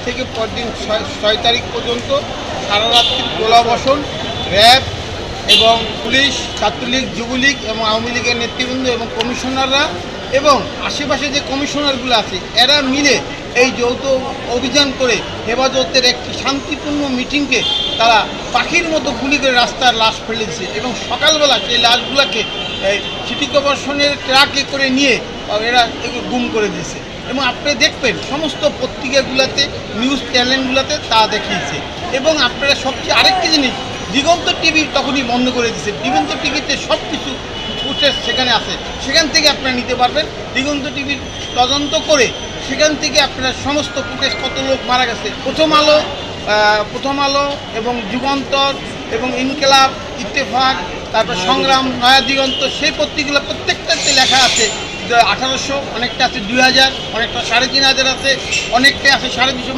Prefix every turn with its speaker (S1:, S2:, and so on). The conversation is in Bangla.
S1: থেকে পরদিন 6 তারিখ পর্যন্ত সারা রাত্রি গোলাবর্ষণ, র্যাব এবং পুলিশ, ছাত্রলীগ, যুবলীগ এবং আওয়ামী লীগের নেতৃবৃন্দ এবং কমিশনাররা এবং আশেপাশে যে কমিশনারগুলো আছে এরা মিলে এই যৌথ অভিযান করে হেফাজতের একটি শান্তিপূর্ণ মিটিংকে তারা পাখির মতো গুলি করে রাস্তার লাশ ফেলে দিয়েছে এবং সকালবেলা সেই লাশগুলোকে সিটি কর্পোরেশনের ট্রাকে করে নিয়ে এরা গুম করে দিয়েছে। এবং আপনি দেখবেন সমস্ত পত্রিকাগুলোতে, নিউজ চ্যানেলগুলোতে তা দেখিয়েছে। এবং আপনারা সবচেয়ে আরেকটি জিনিস, দিগন্ত টিভি তখনই বন্ধ করে দিয়েছে। দিগন্ত টিভিতে সব কিছু ফুটেজ সেখানে আছে, সেখান থেকে আপনারা নিতে পারবেন। দিগন্ত টিভির তদন্ত করে সেখান থেকে আপনারা সমস্ত ফুটেজ, কত লোক মারা গেছে, প্রথম আলো এবং যুগান্তর এবং ইনকিলাব, ইত্তেফাক, তারপর সংগ্রাম, নয়া দিগন্ত, সেই পত্রিকাগুলো প্রত্যেকটাতে লেখা আছে 1800, অনেকটা আছে 2000, অনেকটা 3500 আছে, অনেকটা আছে 250।